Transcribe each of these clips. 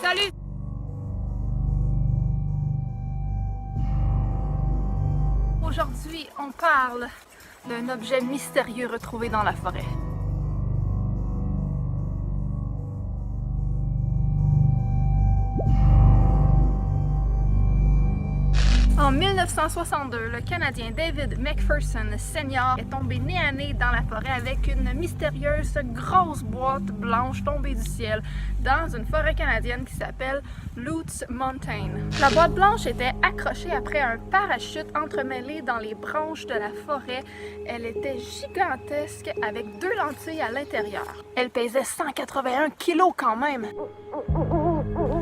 Salut! Aujourd'hui, on parle d'un objet mystérieux retrouvé dans la forêt. En 1962, le Canadien David McPherson Sr. est tombé nez à nez dans la forêt avec une mystérieuse grosse boîte blanche tombée du ciel dans une forêt canadienne qui s'appelle Lutz Mountain. La boîte blanche était accrochée après un parachute entremêlé dans les branches de la forêt. Elle était gigantesque avec 2 lentilles à l'intérieur. Elle pesait 181 kilos quand même.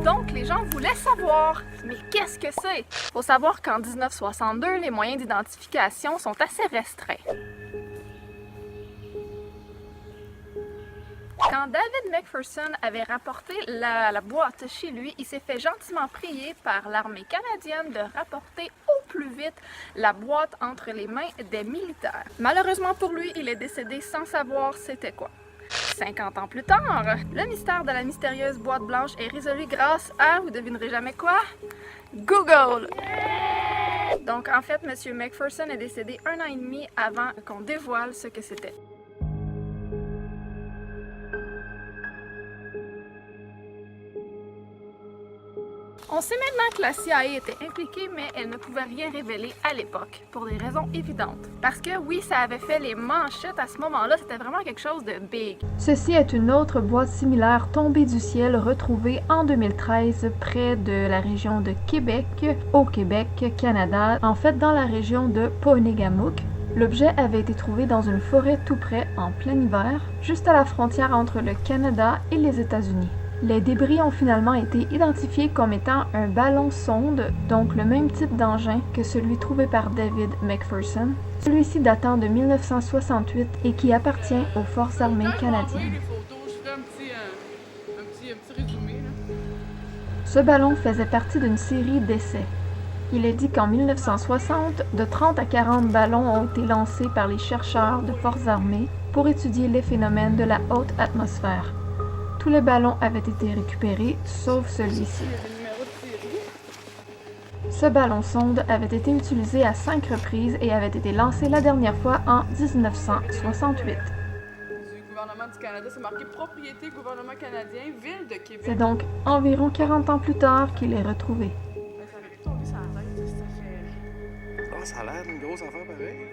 Donc, les gens voulaient savoir, mais qu'est-ce que c'est? Faut savoir qu'en 1962, les moyens d'identification sont assez restreints. Quand David McPherson avait rapporté la boîte chez lui, il s'est fait gentiment prier par l'armée canadienne de rapporter au plus vite la boîte entre les mains des militaires. Malheureusement pour lui, il est décédé sans savoir c'était quoi. 50 ans plus tard, le mystère de la mystérieuse boîte blanche est résolu grâce à, vous devinerez jamais quoi, Google! Donc en fait, M. McPherson est décédé 1 an et demi avant qu'on dévoile ce que c'était. On sait maintenant que la CIA était impliquée, mais elle ne pouvait rien révéler à l'époque, pour des raisons évidentes. Parce que oui, ça avait fait les manchettes à ce moment-là, c'était vraiment quelque chose de big. Ceci est une autre boîte similaire tombée du ciel retrouvée en 2013 près de la région de Québec, au Québec, Canada, en fait dans la région de Ponegamook. L'objet avait été trouvé dans une forêt tout près, en plein hiver, juste à la frontière entre le Canada et les États-Unis. Les débris ont finalement été identifiés comme étant un ballon-sonde, donc le même type d'engin que celui trouvé par David McPherson, celui-ci datant de 1968 et qui appartient aux Forces armées canadiennes. Ce ballon faisait partie d'une série d'essais. Il est dit qu'en 1960, de 30 à 40 ballons ont été lancés par les chercheurs de Forces armées pour étudier les phénomènes de la haute atmosphère. Tous les ballons avaient été récupérés, sauf celui-ci. Ce ballon-sonde avait été utilisé à 5 reprises et avait été lancé la dernière fois en 1968. Du gouvernement du Canada, c'est marqué propriété gouvernement canadien, ville de Québec. C'est donc environ 40 ans plus tard qu'il est retrouvé. Ça avait pu tomber sur la tête, ça fait... Ah, ça a l'air d'une grosse affaire pareille.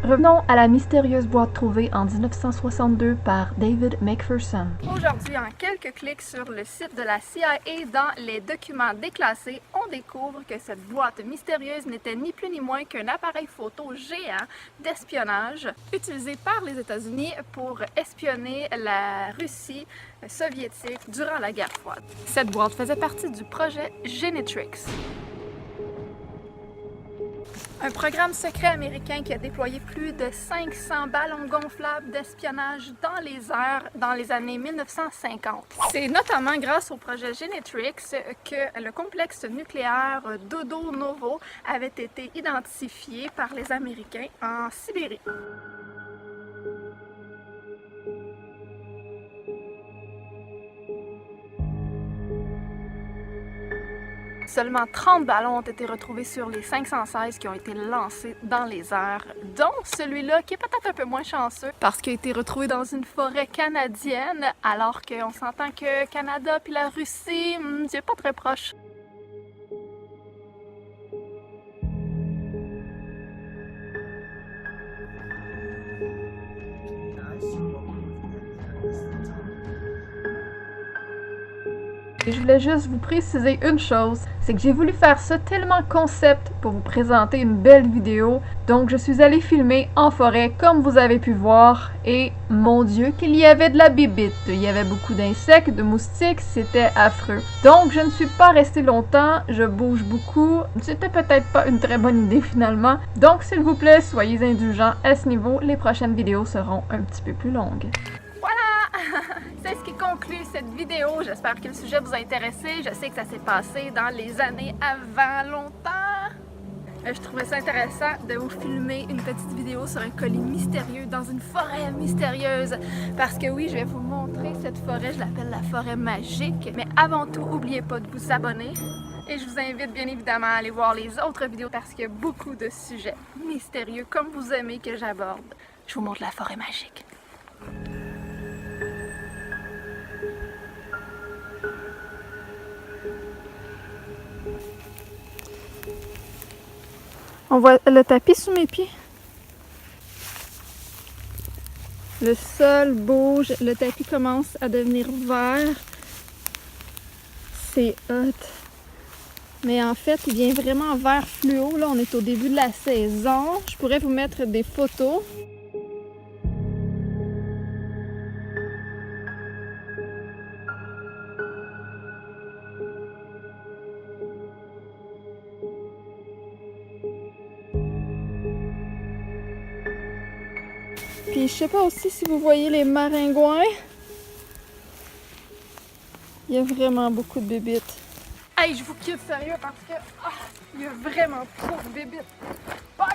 Revenons à la mystérieuse boîte trouvée en 1962 par David McPherson. Aujourd'hui, en quelques clics sur le site de la CIA dans les documents déclassés, on découvre que cette boîte mystérieuse n'était ni plus ni moins qu'un appareil photo géant d'espionnage utilisé par les États-Unis pour espionner la Russie soviétique durant la guerre froide. Cette boîte faisait partie du projet Genetrix. Un programme secret américain qui a déployé plus de 500 ballons gonflables d'espionnage dans les airs dans les années 1950. C'est notamment grâce au projet Genetrix que le complexe nucléaire Dodo Novo avait été identifié par les Américains en Sibérie. Seulement 30 ballons ont été retrouvés sur les 516 qui ont été lancés dans les airs, dont celui-là qui est peut-être un peu moins chanceux parce qu'il a été retrouvé dans une forêt canadienne, alors qu'on s'entend que Canada puis la Russie, c'est pas très proche. Et je voulais juste vous préciser une chose, c'est que j'ai voulu faire ça tellement concept pour vous présenter une belle vidéo, donc je suis allée filmer en forêt comme vous avez pu voir, et mon Dieu qu'il y avait de la bibite, il y avait beaucoup d'insectes, de moustiques, c'était affreux. Donc je ne suis pas restée longtemps, je bouge beaucoup, c'était peut-être pas une très bonne idée finalement, donc s'il vous plaît soyez indulgents à ce niveau, les prochaines vidéos seront un petit peu plus longues. C'est ce qui conclut cette vidéo. J'espère que le sujet vous a intéressé. Je sais que ça s'est passé dans les années avant longtemps. Je trouvais ça intéressant de vous filmer une petite vidéo sur un colis mystérieux dans une forêt mystérieuse. Parce que oui, je vais vous montrer cette forêt, je l'appelle la forêt magique. Mais avant tout, n'oubliez pas de vous abonner. Et je vous invite bien évidemment à aller voir les autres vidéos parce qu'il y a beaucoup de sujets mystérieux comme vous aimez que j'aborde. Je vous montre la forêt magique. On voit le tapis sous mes pieds. Le sol bouge, le tapis commence à devenir vert. C'est hot. Mais en fait, il vient vraiment vert fluo. Là, on est au début de la saison. Je pourrais vous mettre des photos. Puis je sais pas aussi si vous voyez les maringouins. Il y a vraiment beaucoup de bébites. Hey, je vous quitte sérieux parce que il y a vraiment trop de bébites. Bye!